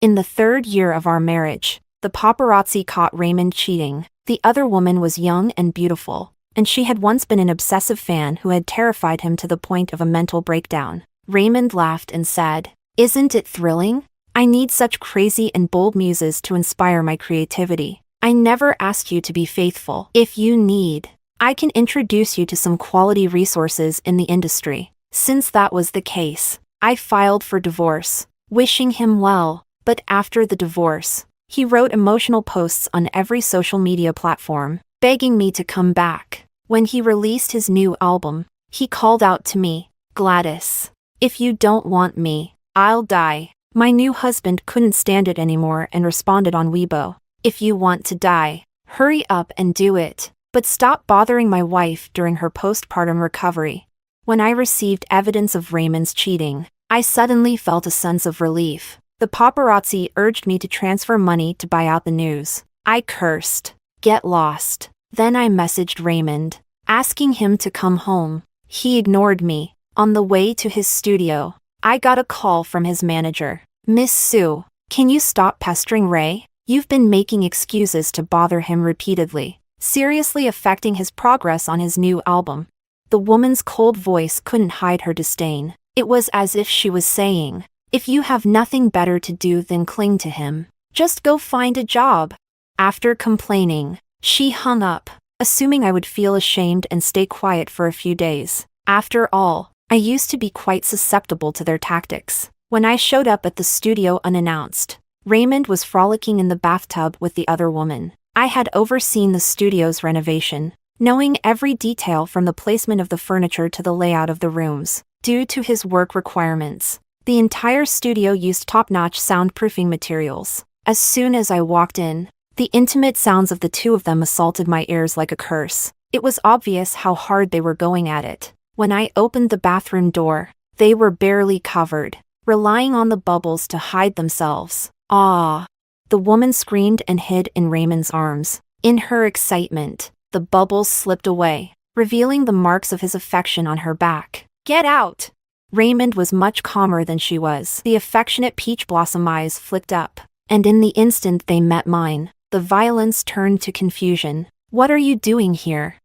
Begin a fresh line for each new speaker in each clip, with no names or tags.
In the 3rd year of our marriage, the paparazzi caught Raymond cheating. The other woman was young and beautiful, and she had once been an obsessive fan who had terrified him to the point of a mental breakdown. Raymond laughed and said, "Isn't it thrilling? I need such crazy and bold muses to inspire my creativity. I never asked you to be faithful. If you need, I can introduce you to some quality resources in the industry." Since that was the case, I filed for divorce, wishing him well. But after the divorce, he wrote emotional posts on every social media platform, begging me to come back. When he released his new album, he called out to me, "Gladys, if you don't want me, I'll die." My new husband couldn't stand it anymore and responded on Weibo, "If you want to die, hurry up and do it, but stop bothering my wife during her postpartum recovery." When I received evidence of Raymond's cheating, I suddenly felt a sense of relief. The paparazzi urged me to transfer money to buy out the news. I cursed, "Get lost." Then I messaged Raymond, asking him to come home. He ignored me. On the way to his studio, I got a call from his manager. "Miss Sue, can you stop pestering Ray? You've been making excuses to bother him repeatedly, seriously affecting his progress on his new album." The woman's cold voice couldn't hide her disdain. It was as if she was saying, "If you have nothing better to do than cling to him, just go find a job." After complaining, she hung up, assuming I would feel ashamed and stay quiet for a few days. After all, I used to be quite susceptible to their tactics. When I showed up at the studio unannounced, Raymond was frolicking in the bathtub with the other woman. I had overseen the studio's renovation, knowing every detail from the placement of the furniture to the layout of the rooms. Due to his work requirements, the entire studio used top-notch soundproofing materials. As soon as I walked in, the intimate sounds of the two of them assaulted my ears like a curse. It was obvious how hard they were going at it. When I opened the bathroom door, they were barely covered, relying on the bubbles to hide themselves. "Ah!" The woman screamed and hid in Raymond's arms. In her excitement, the bubbles slipped away, revealing the marks of his affection on her back. "Get out!" Raymond was much calmer than she was. The affectionate peach blossom eyes flicked up, and in the instant they met mine, the violence turned to confusion. "What are you doing here?"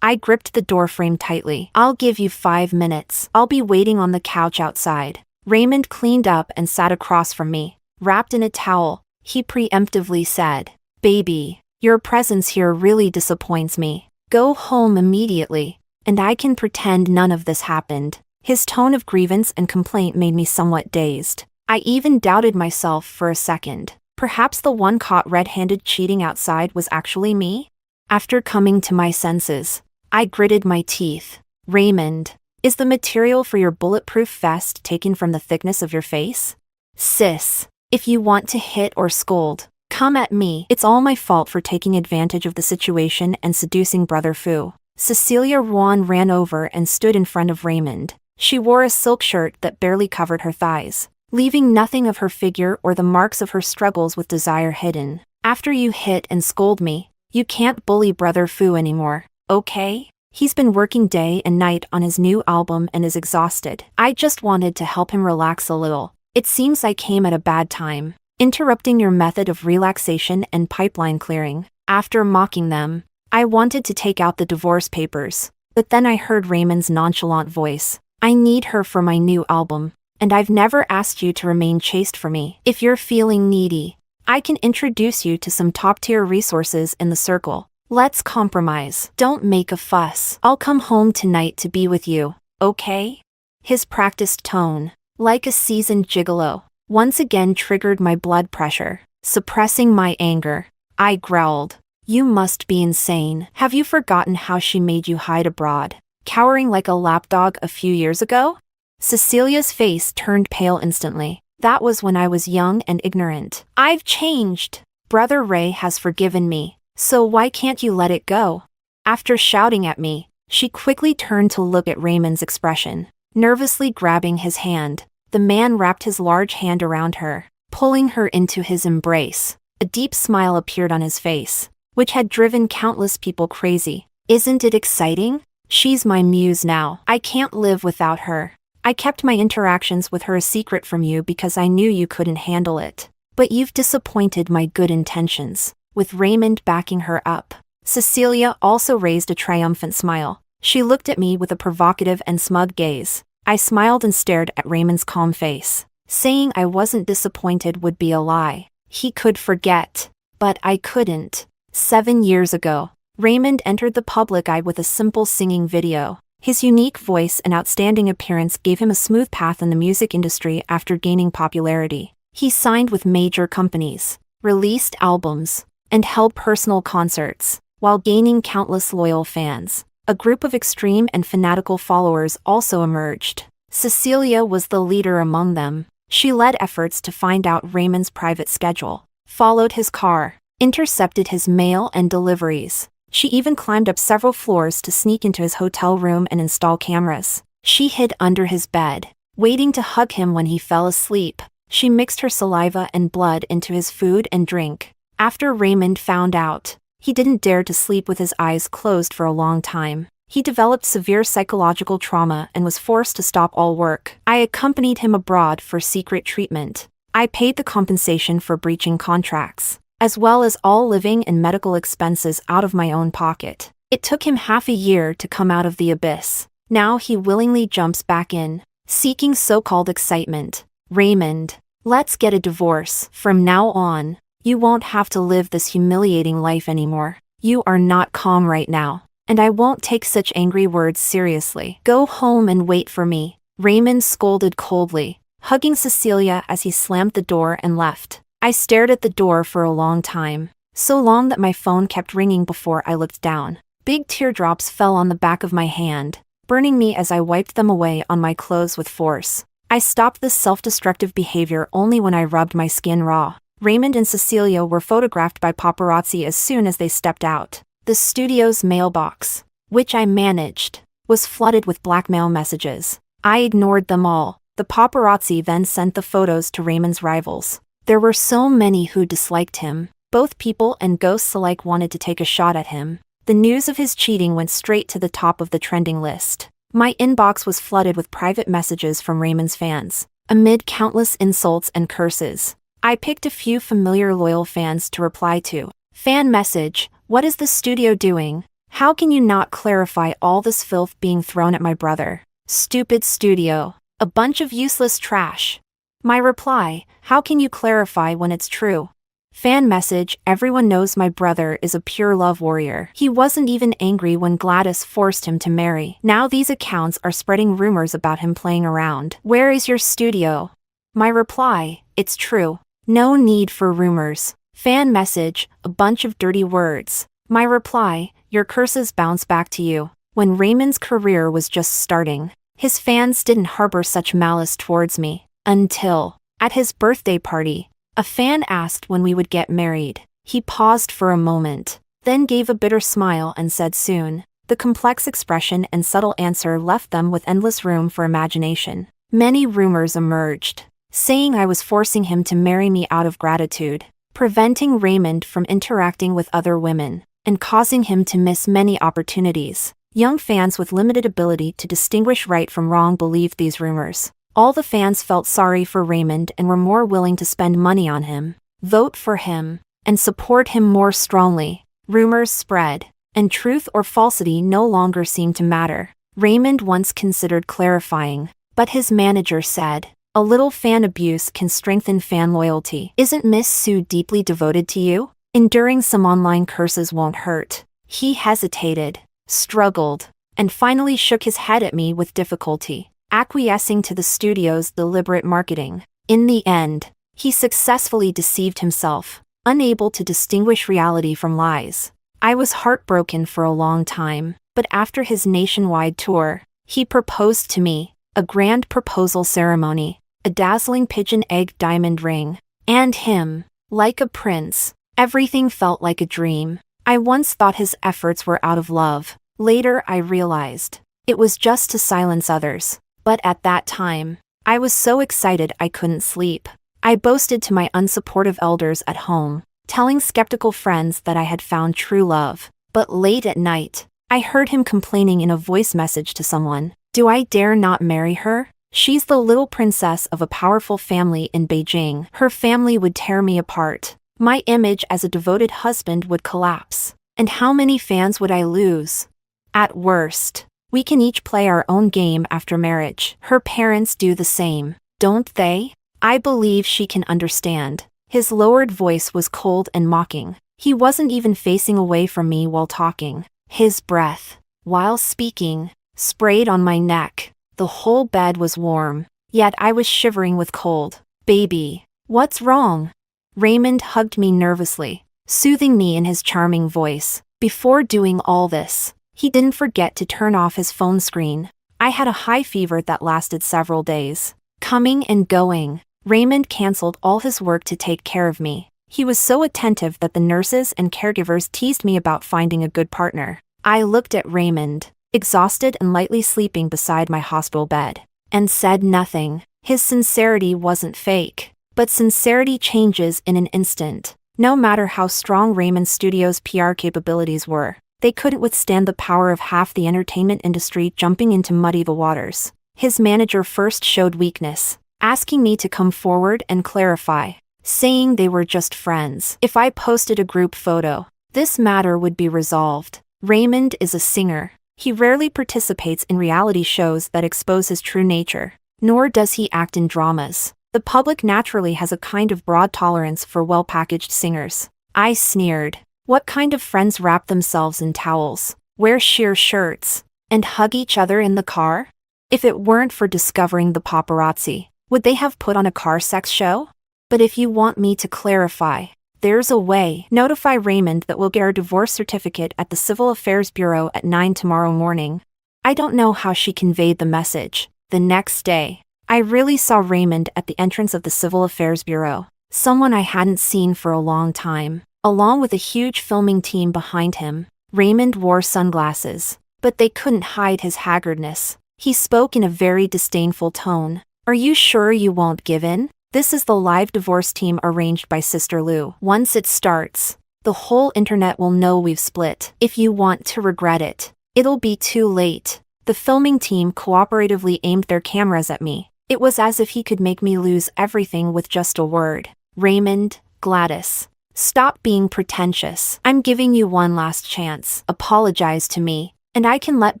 I gripped the doorframe tightly. "I'll give you 5 minutes. I'll be waiting on the couch outside." Raymond cleaned up and sat across from me. Wrapped in a towel, he preemptively said, "Baby, your presence here really disappoints me. Go home immediately, and I can pretend none of this happened." His tone of grievance and complaint made me somewhat dazed. I even doubted myself for a second. Perhaps the one caught red-handed cheating outside was actually me? After coming to my senses, I gritted my teeth. "Raymond, is the material for your bulletproof vest taken from the thickness of your face? Sis, if you want to hit or scold, come at me. It's all my fault for taking advantage of the situation and seducing Brother Fu." Cecilia Ruan ran over and stood in front of Raymond. She wore a silk shirt that barely covered her thighs, leaving nothing of her figure or the marks of her struggles with desire hidden. "After you hit and scold me, you can't bully Brother Fu anymore, okay? He's been working day and night on his new album and is exhausted. I just wanted to help him relax a little. It seems I came at a bad time, interrupting your method of relaxation and pipeline clearing." After mocking them, I wanted to take out the divorce papers, but then I heard Raymond's nonchalant voice. "I need her for my new album, and I've never asked you to remain chaste for me. If you're feeling needy, I can introduce you to some top-tier resources in the circle. Let's compromise. Don't make a fuss. I'll come home tonight to be with you, okay?" His practiced tone, like a seasoned gigolo, once again triggered my blood pressure. Suppressing my anger, I growled, "You must be insane. Have you forgotten how she made you hide abroad, cowering like a lapdog a few years ago?" Cecilia's face turned pale instantly. "That was when I was young and ignorant. I've changed. Brother Ray has forgiven me, so why can't you let it go?" After shouting at me, she quickly turned to look at Raymond's expression. Nervously grabbing his hand, the man wrapped his large hand around her, pulling her into his embrace. A deep smile appeared on his face, which had driven countless people crazy. "Isn't it exciting? She's my muse now. I can't live without her. I kept my interactions with her a secret from you because I knew you couldn't handle it. But you've disappointed my good intentions, with Raymond backing her up. Cecilia also raised a triumphant smile. She looked at me with a provocative and smug gaze. I smiled and stared at Raymond's calm face. Saying I wasn't disappointed would be a lie. He could forget. But I couldn't. 7 years ago, Raymond entered the public eye with a simple singing video. His unique voice and outstanding appearance gave him a smooth path in the music industry after gaining popularity. He signed with major companies, released albums, and held personal concerts, while gaining countless loyal fans. A group of extreme and fanatical followers also emerged. Cecilia was the leader among them. She led efforts to find out Raymond's private schedule, followed his car, intercepted his mail and deliveries. She even climbed up several floors to sneak into his hotel room and install cameras. She hid under his bed, waiting to hug him when he fell asleep. She mixed her saliva and blood into his food and drink. After Raymond found out, he didn't dare to sleep with his eyes closed for a long time. He developed severe psychological trauma and was forced to stop all work. I accompanied him abroad for secret treatment. I paid the compensation for breaching contracts, as well as all living and medical expenses out of my own pocket. It took him half a year to come out of the abyss. Now he willingly jumps back in, seeking so-called excitement. Raymond, let's get a divorce. From now on, you won't have to live this humiliating life anymore. You are not calm right now, and I won't take such angry words seriously. Go home and wait for me. Raymond scolded coldly, hugging Cecilia as he slammed the door and left. I stared at the door for a long time, so long that my phone kept ringing before I looked down. Big teardrops fell on the back of my hand, burning me as I wiped them away on my clothes with force. I stopped this self-destructive behavior only when I rubbed my skin raw. Raymond and Cecilia were photographed by paparazzi as soon as they stepped out. The studio's mailbox, which I managed, was flooded with blackmail messages. I ignored them all. The paparazzi then sent the photos to Raymond's rivals. There were so many who disliked him. Both people and ghosts alike wanted to take a shot at him. The news of his cheating went straight to the top of the trending list. My inbox was flooded with private messages from Raymond's fans. Amid countless insults and curses, I picked a few familiar loyal fans to reply to. Fan message: what is the studio doing? How can you not clarify all this filth being thrown at my brother? Stupid studio. A bunch of useless trash. My reply: how can you clarify when it's true? Fan message: everyone knows my brother is a pure love warrior. He wasn't even angry when Gladys forced him to marry. Now these accounts are spreading rumors about him playing around. Where is your studio? My reply: it's true. No need for rumors. Fan message: a bunch of dirty words. My reply: your curses bounce back to you. When Raymond's career was just starting, his fans didn't harbor such malice towards me. Until, at his birthday party, a fan asked when we would get married. He paused for a moment, then gave a bitter smile and said soon. The complex expression and subtle answer left them with endless room for imagination. Many rumors emerged, saying I was forcing him to marry me out of gratitude, preventing Raymond from interacting with other women, and causing him to miss many opportunities. Young fans with limited ability to distinguish right from wrong believed these rumors. All the fans felt sorry for Raymond and were more willing to spend money on him, vote for him, and support him more strongly. Rumors spread, and truth or falsity no longer seemed to matter. Raymond once considered clarifying, but his manager said, a little fan abuse can strengthen fan loyalty. Isn't Miss Sue deeply devoted to you? Enduring some online curses won't hurt. He hesitated, struggled, and finally shook his head at me with difficulty, acquiescing to the studio's deliberate marketing. In the end, he successfully deceived himself, unable to distinguish reality from lies. I was heartbroken for a long time, but after his nationwide tour, he proposed to me, a grand proposal ceremony, a dazzling pigeon egg diamond ring, and him, like a prince. Everything felt like a dream. I once thought his efforts were out of love. Later I realized, it was just to silence others. But at that time, I was so excited I couldn't sleep. I boasted to my unsupportive elders at home, telling skeptical friends that I had found true love. But late at night, I heard him complaining in a voice message to someone, "Do I dare not marry her? She's the little princess of a powerful family in Beijing. Her family would tear me apart. My image as a devoted husband would collapse. And how many fans would I lose? At worst, we can each play our own game after marriage. Her parents do the same, don't they? I believe she can understand. His lowered voice was cold and mocking. He wasn't even facing away from me while talking. His breath, while speaking, sprayed on my neck. The whole bed was warm, yet I was shivering with cold. Baby, what's wrong? Raymond hugged me nervously, soothing me in his charming voice. Before doing all this, he didn't forget to turn off his phone screen. I had a high fever that lasted several days. Coming and going, Raymond canceled all his work to take care of me. He was so attentive that the nurses and caregivers teased me about finding a good partner. I looked at Raymond, exhausted and lightly sleeping beside my hospital bed, and said nothing. His sincerity wasn't fake, but sincerity changes in an instant. No matter how strong Raymond Studios' PR capabilities were, they couldn't withstand the power of half the entertainment industry jumping in to muddy the waters. His manager first showed weakness, asking me to come forward and clarify, saying they were just friends. If I posted a group photo, this matter would be resolved. Raymond is a singer. He rarely participates in reality shows that expose his true nature, nor does he act in dramas. The public naturally has a kind of broad tolerance for well-packaged singers. I sneered. What kind of friends wrap themselves in towels, wear sheer shirts, and hug each other in the car? If it weren't for discovering the paparazzi, would they have put on a car sex show? But if you want me to clarify, there's a way. Notify Raymond that we'll get our divorce certificate at the Civil Affairs Bureau at 9 tomorrow morning. I don't know how she conveyed the message. The next day, I really saw Raymond at the entrance of the Civil Affairs Bureau, someone I hadn't seen for a long time, along with a huge filming team behind him. Raymond wore sunglasses, but they couldn't hide his haggardness. He spoke in a very disdainful tone. Are you sure you won't give in? This is the live divorce team arranged by Sister Lou. Once it starts, the whole internet will know we've split. If you want to regret it, it'll be too late. The filming team cooperatively aimed their cameras at me. It was as if he could make me lose everything with just a word. Raymond, Gladys, stop being pretentious. I'm giving you one last chance. Apologize to me, and I can let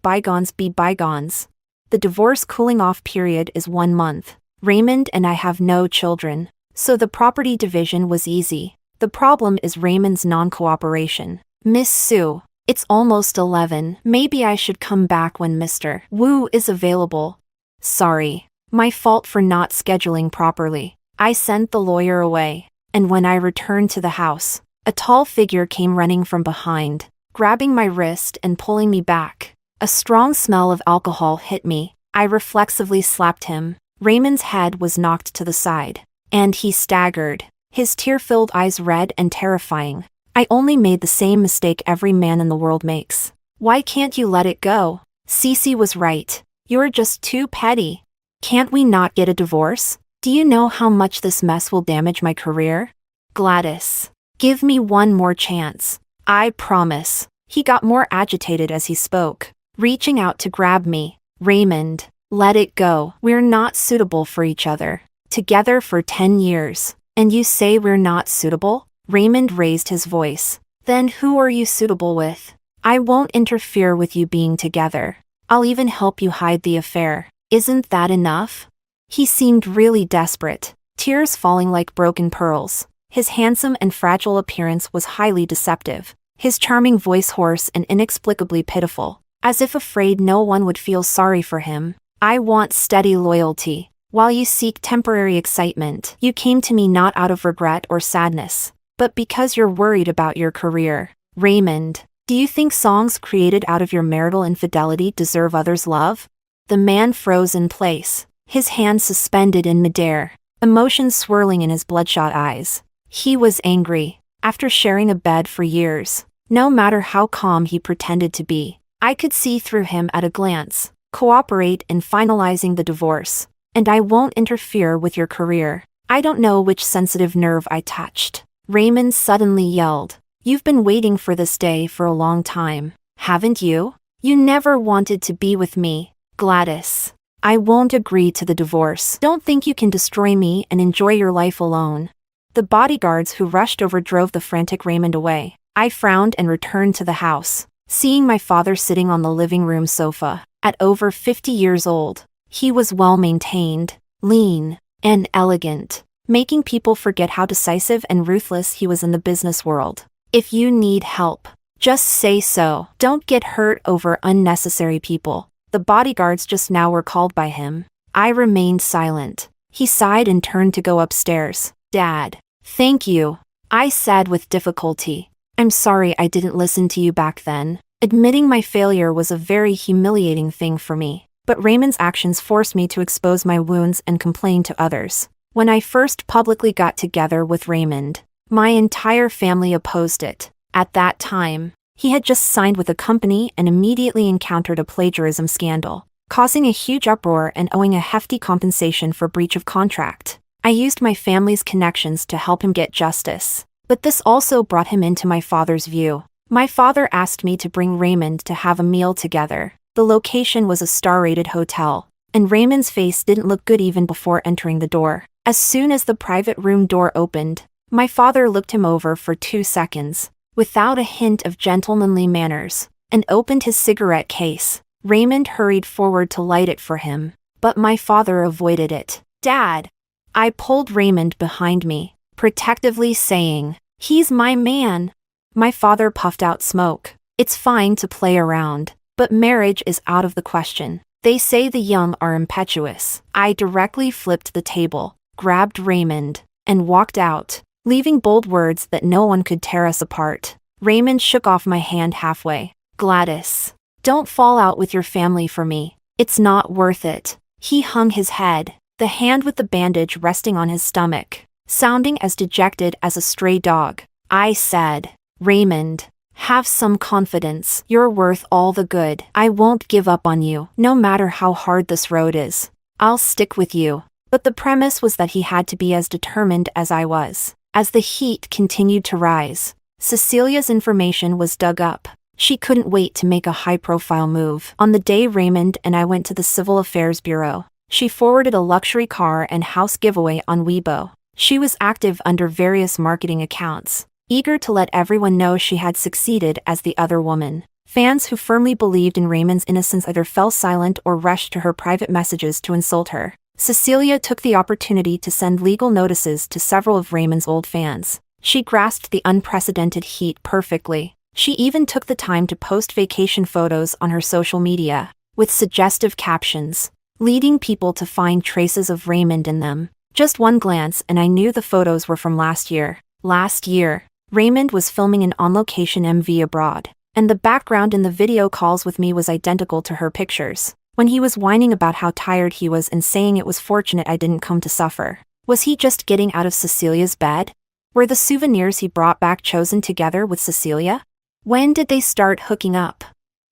bygones be bygones. The divorce cooling off period is 1 month. Raymond and I have no children, so the property division was easy. The problem is Raymond's non-cooperation. Miss Sue, it's almost 11. Maybe I should come back when Mr. Wu is available. Sorry, my fault for not scheduling properly. I sent the lawyer away, and when I returned to the house, a tall figure came running from behind, grabbing my wrist and pulling me back. A strong smell of alcohol hit me. I reflexively slapped him. Raymond's head was knocked to the side, and he staggered, his tear-filled eyes red and terrifying. I only made the same mistake every man in the world makes. Why can't you let it go? Cece was right. You're just too petty. Can't we not get a divorce? Do you know how much this mess will damage my career? Gladys, give me one more chance. I promise. He got more agitated as he spoke, reaching out to grab me. Raymond, let it go. We're not suitable for each other. Together for 10 years. And you say we're not suitable? Raymond raised his voice. Then who are you suitable with? I won't interfere with you being together. I'll even help you hide the affair. Isn't that enough? He seemed really desperate, tears falling like broken pearls. His handsome and fragile appearance was highly deceptive, his charming voice hoarse and inexplicably pitiful, as if afraid no one would feel sorry for him. I want steady loyalty. While you seek temporary excitement, you came to me not out of regret or sadness, but because you're worried about your career. Raymond, do you think songs created out of your marital infidelity deserve others' love? The man froze in place, his hands suspended in midair, emotions swirling in his bloodshot eyes. He was angry. After sharing a bed for years, no matter how calm he pretended to be, I could see through him at a glance. Cooperate in finalizing the divorce, and I won't interfere with your career. I don't know which sensitive nerve I touched. Raymond suddenly yelled. You've been waiting for this day for a long time, haven't you? You never wanted to be with me, Gladys. I won't agree to the divorce. Don't think you can destroy me and enjoy your life alone. The bodyguards who rushed over drove the frantic Raymond away. I frowned and returned to the house, seeing my father sitting on the living room sofa. At over 50 years old, he was well-maintained, lean, and elegant, making people forget how decisive and ruthless he was in the business world. If you need help, just say so. Don't get hurt over unnecessary people. The bodyguards just now were called by him. I remained silent. He sighed and turned to go upstairs. Dad. Thank you, I said with difficulty. I'm sorry I didn't listen to you back then. Admitting my failure was a very humiliating thing for me, but Raymond's actions forced me to expose my wounds and complain to others. When I first publicly got together with Raymond, my entire family opposed it. At that time, he had just signed with a company and immediately encountered a plagiarism scandal, causing a huge uproar and owing a hefty compensation for breach of contract. I used my family's connections to help him get justice, but this also brought him into my father's view. My father asked me to bring Raymond to have a meal together. The location was a star-rated hotel, and Raymond's face didn't look good even before entering the door. As soon as the private room door opened, my father looked him over for 2 seconds, without a hint of gentlemanly manners, and opened his cigarette case. Raymond hurried forward to light it for him, but my father avoided it. Dad! I pulled Raymond behind me, protectively saying, "He's my man." My father puffed out smoke. It's fine to play around, but marriage is out of the question. They say the young are impetuous. I directly flipped the table, grabbed Raymond, and walked out, leaving bold words that no one could tear us apart. Raymond shook off my hand halfway. Gladys, don't fall out with your family for me. It's not worth it. He hung his head, the hand with the bandage resting on his stomach, sounding as dejected as a stray dog. I said, Raymond, have some confidence. You're worth all the good. I won't give up on you, no matter how hard this road is. I'll stick with you. But the premise was that he had to be as determined as I was. As the heat continued to rise, Cecilia's information was dug up. She couldn't wait to make a high-profile move. On the day Raymond and I went to the Civil Affairs Bureau, she forwarded a luxury car and house giveaway on Weibo. She was active under various marketing accounts, eager to let everyone know she had succeeded as the other woman. Fans who firmly believed in Raymond's innocence either fell silent or rushed to her private messages to insult her. Cecilia took the opportunity to send legal notices to several of Raymond's old fans. She grasped the unprecedented heat perfectly. She even took the time to post vacation photos on her social media, with suggestive captions, leading people to find traces of Raymond in them. Just one glance and I knew the photos were from last year. Last year, Raymond was filming an on-location MV abroad, and the background in the video calls with me was identical to her pictures. When he was whining about how tired he was and saying it was fortunate I didn't come to suffer. Was he just getting out of Cecilia's bed? Were the souvenirs he brought back chosen together with Cecilia? When did they start hooking up?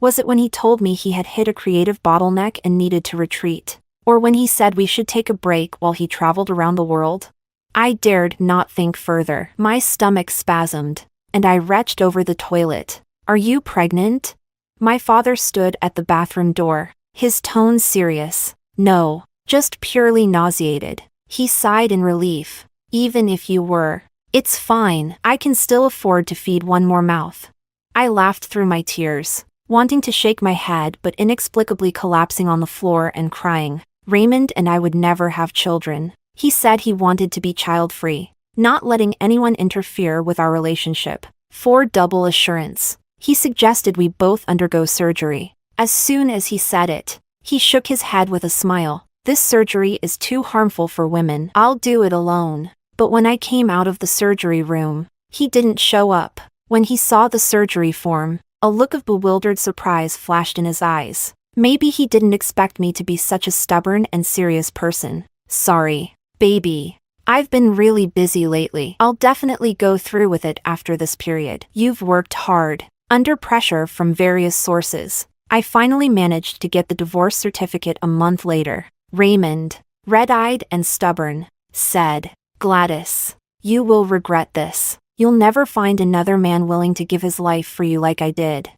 Was it when he told me he had hit a creative bottleneck and needed to retreat? Or when he said we should take a break while he traveled around the world? I dared not think further. My stomach spasmed, and I retched over the toilet. Are you pregnant? My father stood at the bathroom door, his tone serious. No, just purely nauseated. He sighed in relief. Even if you were, it's fine. I can still afford to feed one more mouth. I laughed through my tears, wanting to shake my head but inexplicably collapsing on the floor and crying. Raymond and I would never have children. He said he wanted to be child-free, not letting anyone interfere with our relationship. For double assurance, he suggested we both undergo surgery. As soon as he said it, he shook his head with a smile. This surgery is too harmful for women. I'll do it alone. But when I came out of the surgery room, he didn't show up. When he saw the surgery form, a look of bewildered surprise flashed in his eyes. Maybe he didn't expect me to be such a stubborn and serious person. Sorry, baby. I've been really busy lately. I'll definitely go through with it after this period. You've worked hard, under pressure from various sources. I finally managed to get the divorce certificate a month later. Raymond, red-eyed and stubborn, said, Gladys, you will regret this. You'll never find another man willing to give his life for you like I did.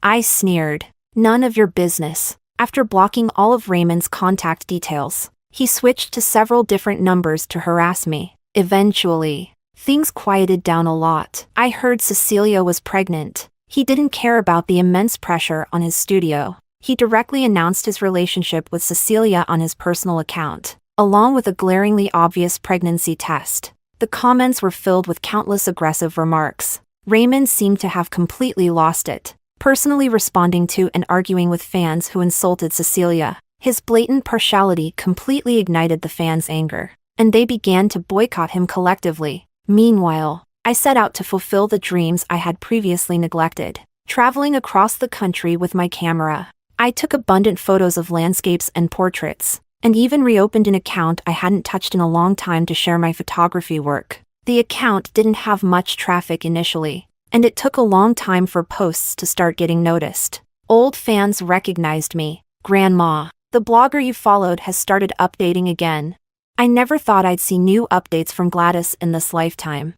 I sneered. None of your business. After blocking all of Raymond's contact details, he switched to several different numbers to harass me. Eventually, things quieted down a lot. I heard Cecilia was pregnant. He didn't care about the immense pressure on his studio. He directly announced his relationship with Cecilia on his personal account, along with a glaringly obvious pregnancy test. The comments were filled with countless aggressive remarks. Raymond seemed to have completely lost it, personally responding to and arguing with fans who insulted Cecilia. His blatant partiality completely ignited the fans' anger, and they began to boycott him collectively. Meanwhile, I set out to fulfill the dreams I had previously neglected, traveling across the country with my camera. I took abundant photos of landscapes and portraits, and even reopened an account I hadn't touched in a long time to share my photography work. The account didn't have much traffic initially, and it took a long time for posts to start getting noticed. Old fans recognized me. "Grandma, the blogger you followed has started updating again." I never thought I'd see new updates from Gladys in this lifetime.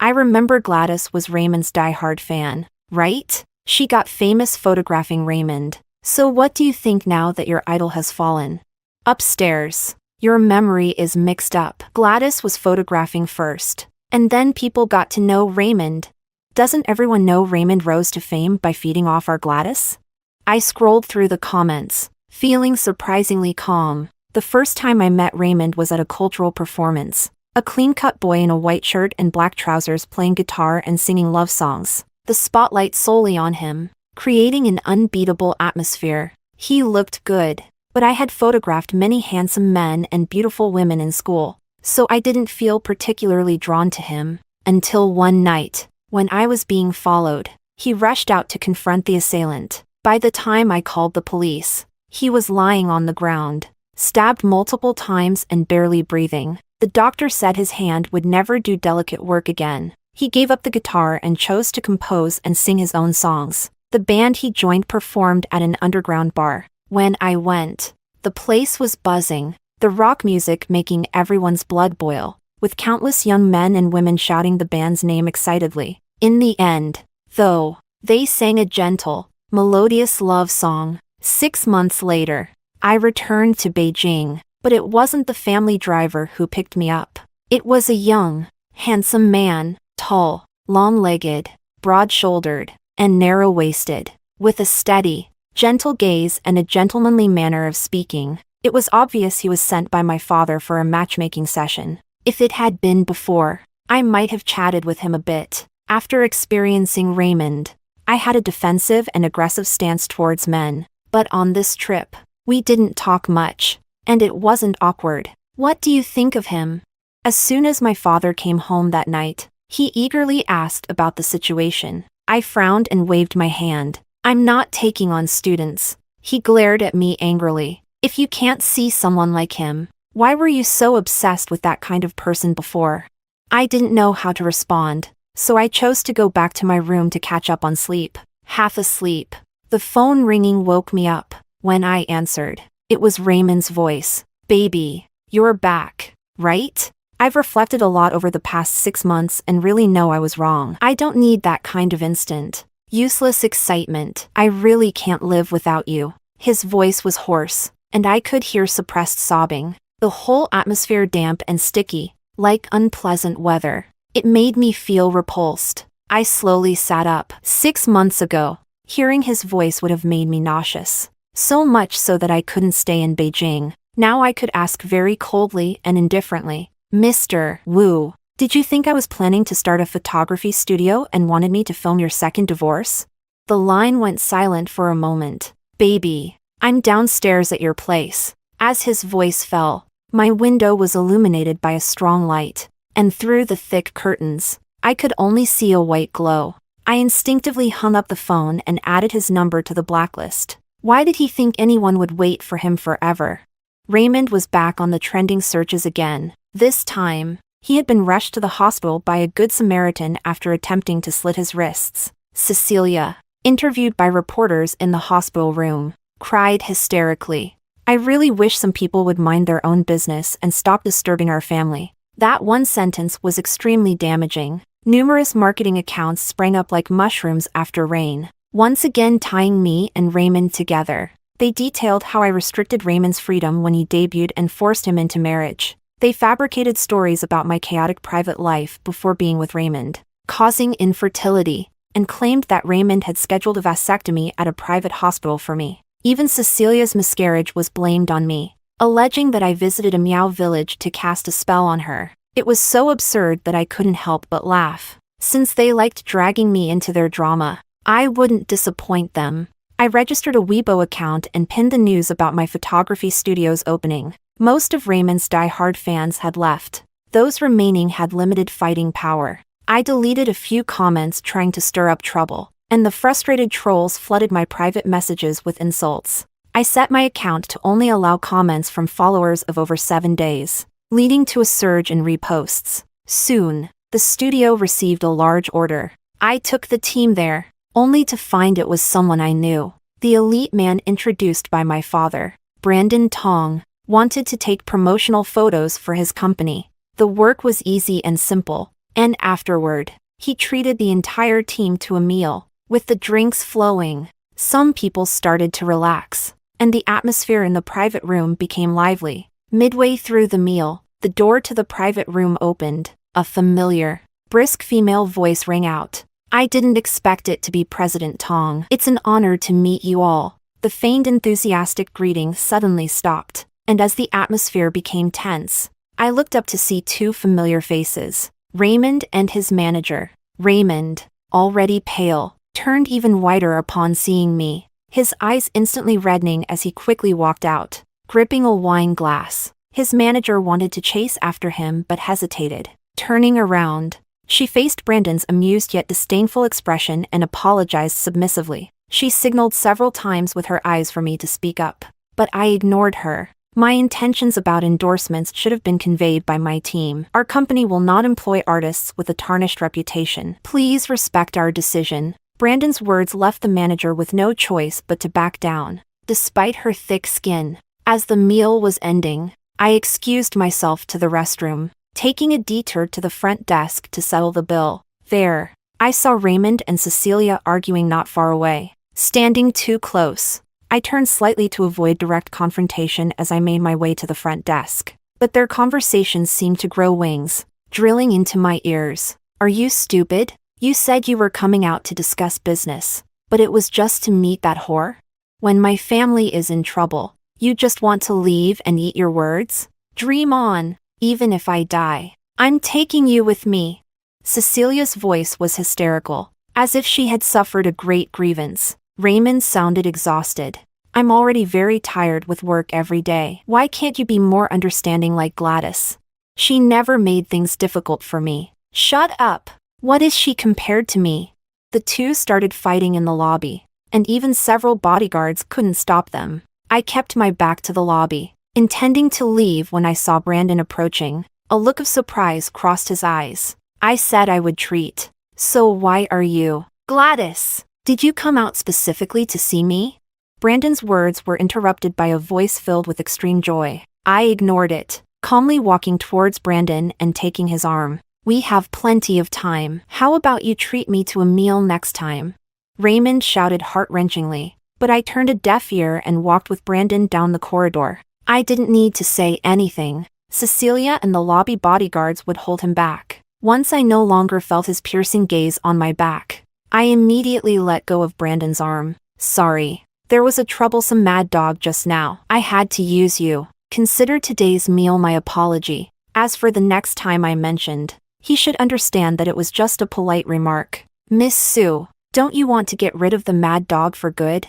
I remember Gladys was Raymond's diehard fan, right? She got famous photographing Raymond. So what do you think now that your idol has fallen? Upstairs. Your memory is mixed up. Gladys was photographing first, and then people got to know Raymond. Doesn't everyone know Raymond rose to fame by feeding off our Gladys? I scrolled through the comments, feeling surprisingly calm. The first time I met Raymond was at a cultural performance. A clean-cut boy in a white shirt and black trousers playing guitar and singing love songs. The spotlight solely on him, creating an unbeatable atmosphere. He looked good, but I had photographed many handsome men and beautiful women in school, so I didn't feel particularly drawn to him. Until one night, when I was being followed, he rushed out to confront the assailant. By the time I called the police, he was lying on the ground, stabbed multiple times and barely breathing. The doctor said his hand would never do delicate work again. He gave up the guitar and chose to compose and sing his own songs. The band he joined performed at an underground bar. When I went, the place was buzzing, the rock music making everyone's blood boil, with countless young men and women shouting the band's name excitedly. In the end, though, they sang a gentle, melodious love song. 6 months later, I returned to Beijing, but it wasn't the family driver who picked me up. It was a young, handsome man, tall, long-legged, broad-shouldered, and narrow-waisted, with a steady, gentle gaze and a gentlemanly manner of speaking. It was obvious he was sent by my father for a matchmaking session. If it had been before, I might have chatted with him a bit. After experiencing Raymond, I had a defensive and aggressive stance towards men, but on this trip, we didn't talk much, and it wasn't awkward. What do you think of him? As soon as my father came home that night, he eagerly asked about the situation. I frowned and waved my hand. "I'm not taking on students." He glared at me angrily. "If you can't see someone like him, why were you so obsessed with that kind of person before?" I didn't know how to respond, so I chose to go back to my room to catch up on sleep. Half asleep, the phone ringing woke me up. When I answered, it was Raymond's voice. "Baby, you're back, right?" I've reflected a lot over the past 6 months and really know I was wrong. I don't need that kind of instant, useless excitement. I really can't live without you. His voice was hoarse, and I could hear suppressed sobbing. The whole atmosphere damp and sticky, like unpleasant weather. It made me feel repulsed. I slowly sat up. 6 months ago, hearing his voice would have made me nauseous. So much so that I couldn't stay in Beijing. Now I could ask very coldly and indifferently, "Mr. Wu, did you think I was planning to start a photography studio and wanted me to film your second divorce?" The line went silent for a moment. "Baby, I'm downstairs at your place." As his voice fell, my window was illuminated by a strong light, and through the thick curtains, I could only see a white glow. I instinctively hung up the phone and added his number to the blacklist. Why did he think anyone would wait for him forever? Raymond was back on the trending searches again. This time, he had been rushed to the hospital by a good Samaritan after attempting to slit his wrists. Cecilia, interviewed by reporters in the hospital room, cried hysterically. "I really wish some people would mind their own business and stop disturbing our family." That one sentence was extremely damaging. Numerous marketing accounts sprang up like mushrooms after rain, once again tying me and Raymond together. They detailed how I restricted Raymond's freedom when he debuted and forced him into marriage. They fabricated stories about my chaotic private life before being with Raymond, causing infertility, and claimed that Raymond had scheduled a vasectomy at a private hospital for me. Even Cecilia's miscarriage was blamed on me, alleging that I visited a meow village to cast a spell on her. It was so absurd that I couldn't help but laugh. Since they liked dragging me into their drama, I wouldn't disappoint them. I registered a Weibo account and pinned the news about my photography studio's opening. Most of Raymond's die-hard fans had left. Those remaining had limited fighting power. I deleted a few comments trying to stir up trouble, and the frustrated trolls flooded my private messages with insults. I set my account to only allow comments from followers of over 7 days, leading to a surge in reposts. Soon, the studio received a large order. I took the team there, only to find it was someone I knew. The elite man introduced by my father, Brandon Tong, wanted to take promotional photos for his company. The work was easy and simple, and afterward, he treated the entire team to a meal. With the drinks flowing, some people started to relax, and the atmosphere in the private room became lively. Midway through the meal, the door to the private room opened. A familiar, brisk female voice rang out. I didn't expect it to be President Tong. It's an honor to meet you all. The feigned enthusiastic greeting suddenly stopped, and as the atmosphere became tense, I looked up to see 2 familiar faces, Raymond and his manager. Raymond, already pale, turned even whiter upon seeing me, his eyes instantly reddening as he quickly walked out, gripping a wine glass. His manager wanted to chase after him but hesitated. Turning around, she faced Brandon's amused yet disdainful expression and apologized submissively. She signaled several times with her eyes for me to speak up, but I ignored her. My intentions about endorsements should have been conveyed by my team. Our company will not employ artists with a tarnished reputation. Please respect our decision. Brandon's words left the manager with no choice but to back down, despite her thick skin. As the meal was ending, I excused myself to the restroom, taking a detour to the front desk to settle the bill. There, I saw Raymond and Cecilia arguing not far away, standing too close. I turned slightly to avoid direct confrontation as I made my way to the front desk, but their conversations seemed to grow wings, drilling into my ears. Are you stupid? You said you were coming out to discuss business, but it was just to meet that whore? When my family is in trouble, you just want to leave and eat your words? Dream on. Even if I die, I'm taking you with me. Cecilia's voice was hysterical, as if she had suffered a great grievance. Raymond sounded exhausted. I'm already very tired with work every day. Why can't you be more understanding like Gladys? She never made things difficult for me. Shut up. What is she compared to me? The 2 started fighting in the lobby, and even several bodyguards couldn't stop them. I kept my back to the lobby, intending to leave when I saw Brandon approaching. A look of surprise crossed his eyes. I said I would treat. So why are you? Gladys, did you come out specifically to see me? Brandon's words were interrupted by a voice filled with extreme joy. I ignored it, calmly walking towards Brandon and taking his arm. We have plenty of time. How about you treat me to a meal next time? Raymond shouted heart-wrenchingly, but I turned a deaf ear and walked with Brandon down the corridor. I didn't need to say anything. Cecilia and the lobby bodyguards would hold him back. Once I no longer felt his piercing gaze on my back, I immediately let go of Brandon's arm. Sorry. There was a troublesome mad dog just now. I had to use you. Consider today's meal my apology. As for the next time I mentioned, he should understand that it was just a polite remark. Miss Sue, don't you want to get rid of the mad dog for good?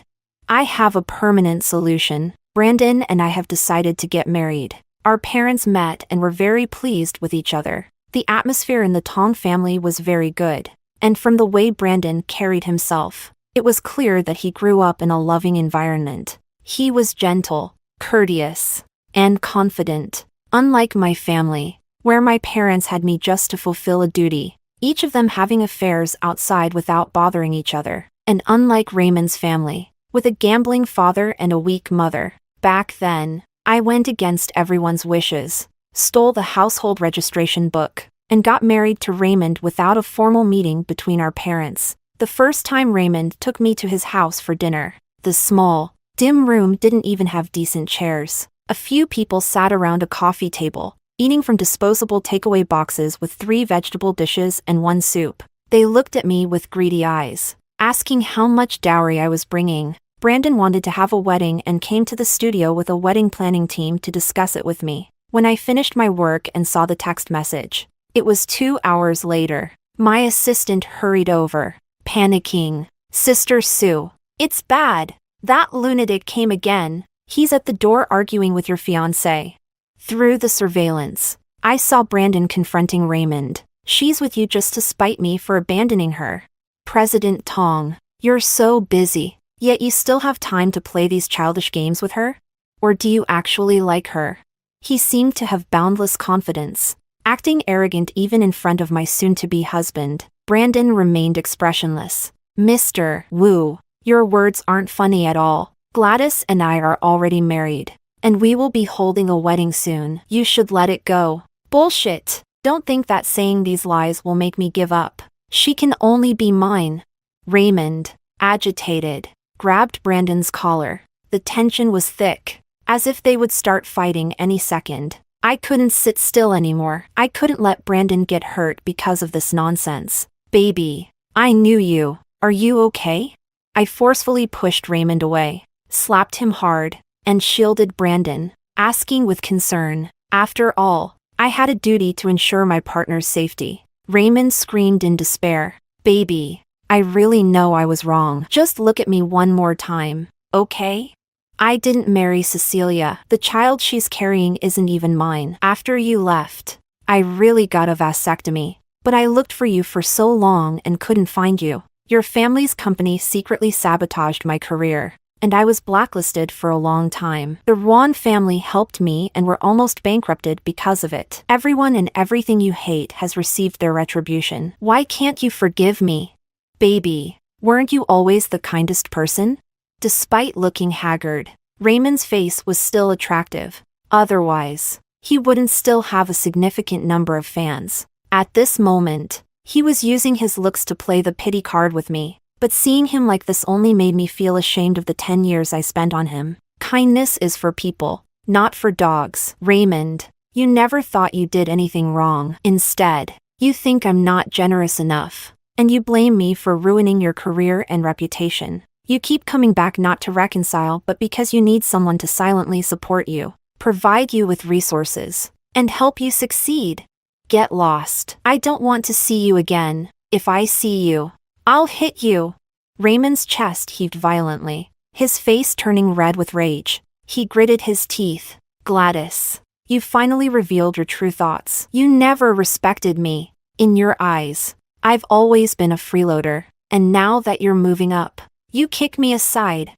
I have a permanent solution. Brandon and I have decided to get married. Our parents met and were very pleased with each other. The atmosphere in the Tong family was very good, and from the way Brandon carried himself, it was clear that he grew up in a loving environment. He was gentle, courteous, and confident. Unlike my family, where my parents had me just to fulfill a duty, each of them having affairs outside without bothering each other, and unlike Raymond's family, with a gambling father and a weak mother. Back then, I went against everyone's wishes, stole the household registration book, and got married to Raymond without a formal meeting between our parents. The first time Raymond took me to his house for dinner, the small, dim room didn't even have decent chairs. A few people sat around a coffee table, eating from disposable takeaway boxes with 3 vegetable dishes and 1 soup. They looked at me with greedy eyes, asking how much dowry I was bringing. Brandon wanted to have a wedding and came to the studio with a wedding planning team to discuss it with me. When I finished my work and saw the text message, it was 2 hours later. My assistant hurried over, panicking. "Sister Sue, it's bad. That lunatic came again. He's at the door arguing with your fiancé." Through the surveillance, I saw Brandon confronting Raymond. "She's with you just to spite me for abandoning her." President Tong, you're so busy, yet you still have time to play these childish games with her? Or do you actually like her? He seemed to have boundless confidence, acting arrogant even in front of my soon-to-be husband. Brandon remained expressionless. "Mr. Wu, your words aren't funny at all. Gladys and I are already married, and we will be holding a wedding soon. You should let it go." "Bullshit. Don't think that saying these lies will make me give up. She can only be mine." Raymond, agitated, grabbed Brandon's collar. The tension was thick, as if they would start fighting any second. I couldn't sit still anymore. I couldn't let Brandon get hurt because of this nonsense. "Baby, I knew you. Are you okay?" I forcefully pushed Raymond away, slapped him hard, and shielded Brandon, asking with concern. After all, I had a duty to ensure my partner's safety. Raymond screamed in despair. "Baby, I really know I was wrong. Just look at me one more time, okay? I didn't marry Cecilia. The child she's carrying isn't even mine. After you left, I really got a vasectomy, but I looked for you for so long and couldn't find you. Your family's company secretly sabotaged my career, and I was blacklisted for a long time. The Ruan family helped me and were almost bankrupted because of it. Everyone and everything you hate has received their retribution. Why can't you forgive me? Baby, weren't you always the kindest person?" Despite looking haggard, Raymond's face was still attractive. Otherwise, he wouldn't still have a significant number of fans. At this moment, he was using his looks to play the pity card with me, but seeing him like this only made me feel ashamed of the 10 years I spent on him. Kindness is for people, not for dogs. Raymond, you never thought you did anything wrong. Instead, you think I'm not generous enough, and you blame me for ruining your career and reputation. You keep coming back not to reconcile but because you need someone to silently support you, provide you with resources, and help you succeed. Get lost. I don't want to see you again. If I see you, I'll hit you." Raymond's chest heaved violently, his face turning red with rage. He gritted his teeth. "Gladys, you finally revealed your true thoughts. You never respected me. In your eyes, I've always been a freeloader, and now that you're moving up, you kick me aside.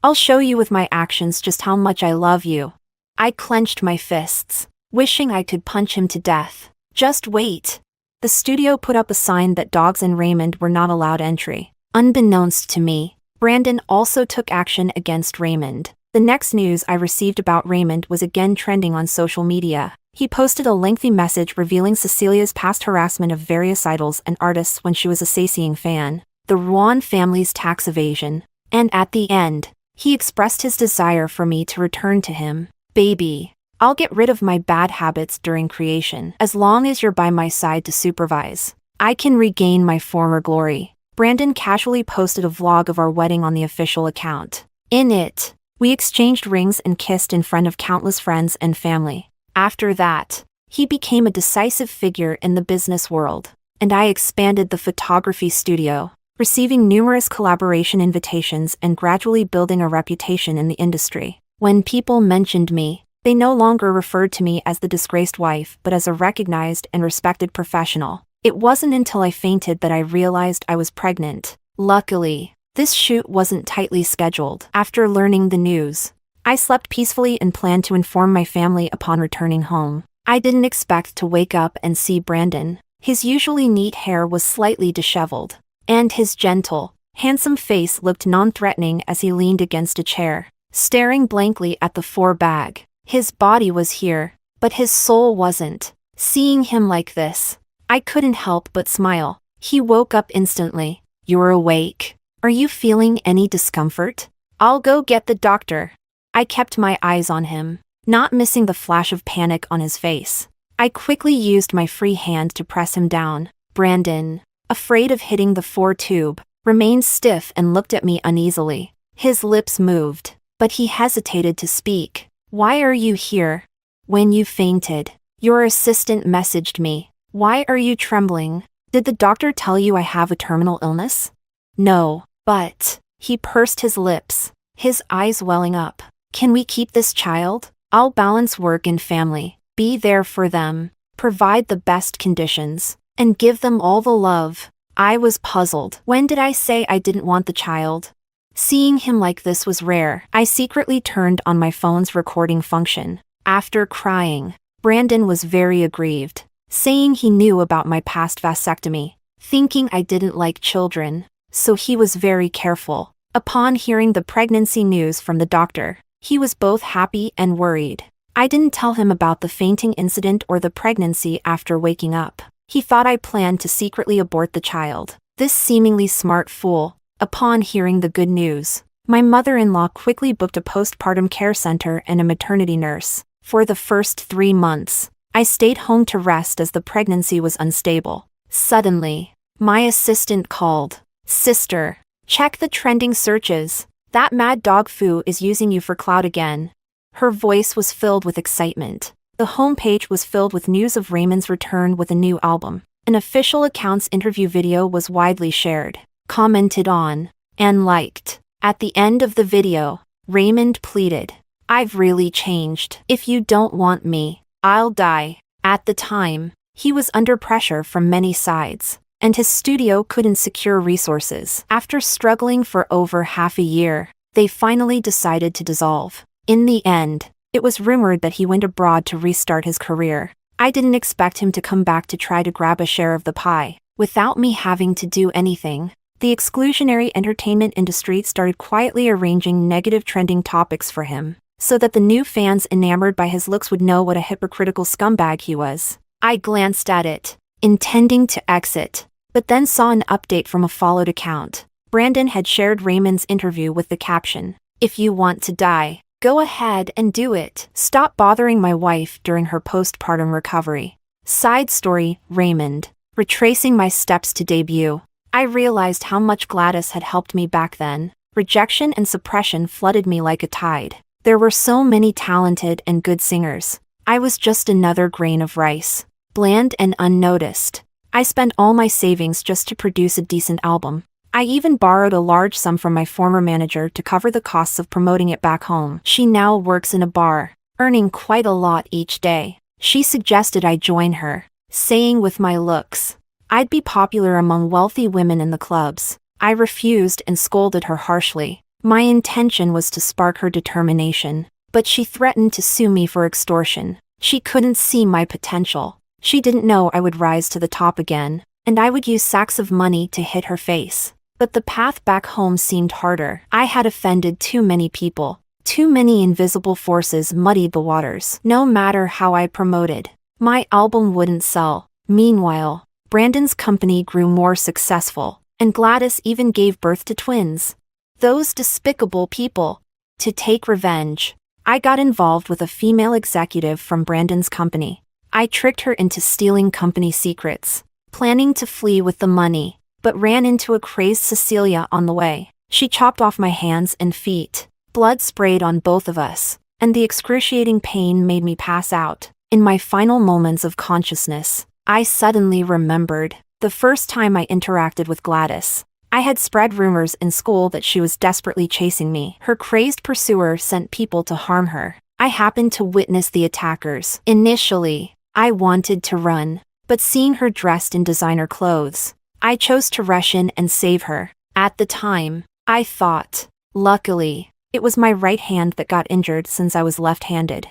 I'll show you with my actions just how much I love you." I clenched my fists, wishing I could punch him to death. "Just wait." The studio put up a sign that dogs and Raymond were not allowed entry. Unbeknownst to me, Brandon also took action against Raymond. The next news I received about Raymond was again trending on social media. He posted a lengthy message revealing Cecilia's past harassment of various idols and artists when she was a Saseing fan, the Ruan family's tax evasion, and at the end, he expressed his desire for me to return to him. "Baby, I'll get rid of my bad habits during creation. As long as you're by my side to supervise, I can regain my former glory." Brandon casually posted a vlog of our wedding on the official account. In it, we exchanged rings and kissed in front of countless friends and family. After that, he became a decisive figure in the business world, and I expanded the photography studio, receiving numerous collaboration invitations and gradually building a reputation in the industry. When people mentioned me, they no longer referred to me as the disgraced wife but as a recognized and respected professional. It wasn't until I fainted that I realized I was pregnant. Luckily, this shoot wasn't tightly scheduled. After learning the news, I slept peacefully and planned to inform my family upon returning home. I didn't expect to wake up and see Brandon. His usually neat hair was slightly disheveled, and his gentle, handsome face looked non-threatening as he leaned against a chair, staring blankly at the 4-bag. His body was here, but his soul wasn't. Seeing him like this, I couldn't help but smile. He woke up instantly. "You're awake. Are you feeling any discomfort?" I'll go get the doctor. I kept my eyes on him, not missing the flash of panic on his face. I quickly used my free hand to press him down. Brandon, afraid of hitting the 4-tube, remained stiff and looked at me uneasily. His lips moved, but he hesitated to speak. Why are you here? When you fainted, your assistant messaged me. Why are you trembling? Did the doctor tell you I have a terminal illness? No, but... He pursed his lips, his eyes welling up. Can we keep this child? I'll balance work and family, be there for them, provide the best conditions, and give them all the love. I was puzzled. When did I say I didn't want the child? Seeing him like this was rare. I secretly turned on my phone's recording function. After crying, Brandon was very aggrieved, saying he knew about my past vasectomy, thinking I didn't like children, so he was very careful. Upon hearing the pregnancy news from the doctor, he was both happy and worried. I didn't tell him about the fainting incident or the pregnancy after waking up. He thought I planned to secretly abort the child. This seemingly smart fool. Upon hearing the good news, my mother-in-law quickly booked a postpartum care center and a maternity nurse. For the first 3 months, I stayed home to rest as the pregnancy was unstable. Suddenly, my assistant called. Sister, check the trending searches. That mad dog Fu is using you for clout again. Her voice was filled with excitement. The homepage was filled with news of Raymond's return with a new album. An official account's interview video was widely shared, commented on, and liked. At the end of the video, Raymond pleaded, "I've really changed. If you don't want me, I'll die." At the time, he was under pressure from many sides, and his studio couldn't secure resources. After struggling for over half a year, they finally decided to dissolve. In the end, it was rumored that he went abroad to restart his career. I didn't expect him to come back to try to grab a share of the pie, without me having to do anything. The exclusionary entertainment industry started quietly arranging negative trending topics for him, so that the new fans enamored by his looks would know what a hypocritical scumbag he was. I glanced at it, intending to exit, but then saw an update from a followed account. Brandon had shared Raymond's interview with the caption, "If you want to die, go ahead and do it. Stop bothering my wife during her postpartum recovery." Side story, Raymond. Retracing my steps to debut, I realized how much Gladys had helped me back then. Rejection and suppression flooded me like a tide. There were so many talented and good singers. I was just another grain of rice, bland and unnoticed. I spent all my savings just to produce a decent album. I even borrowed a large sum from my former manager to cover the costs of promoting it back home. She now works in a bar, earning quite a lot each day. She suggested I join her, saying with my looks, I'd be popular among wealthy women in the clubs. I refused and scolded her harshly. My intention was to spark her determination, but she threatened to sue me for extortion. She couldn't see my potential. She didn't know I would rise to the top again, and I would use sacks of money to hit her face. But the path back home seemed harder. I had offended too many people. Too many invisible forces muddied the waters. No matter how I promoted, my album wouldn't sell. Meanwhile, Brandon's company grew more successful, and Gladys even gave birth to twins. Those despicable people. To take revenge, I got involved with a female executive from Brandon's company. I tricked her into stealing company secrets, planning to flee with the money, but ran into a crazed Cecilia on the way. She chopped off my hands and feet. Blood sprayed on both of us, and the excruciating pain made me pass out. In my final moments of consciousness, I suddenly remembered the first time I interacted with Gladys. I had spread rumors in school that she was desperately chasing me. Her crazed pursuer sent people to harm her. I happened to witness the attackers. Initially, I wanted to run, but seeing her dressed in designer clothes, I chose to rush in and save her. At the time, I thought, luckily, it was my right hand that got injured since I was left-handed.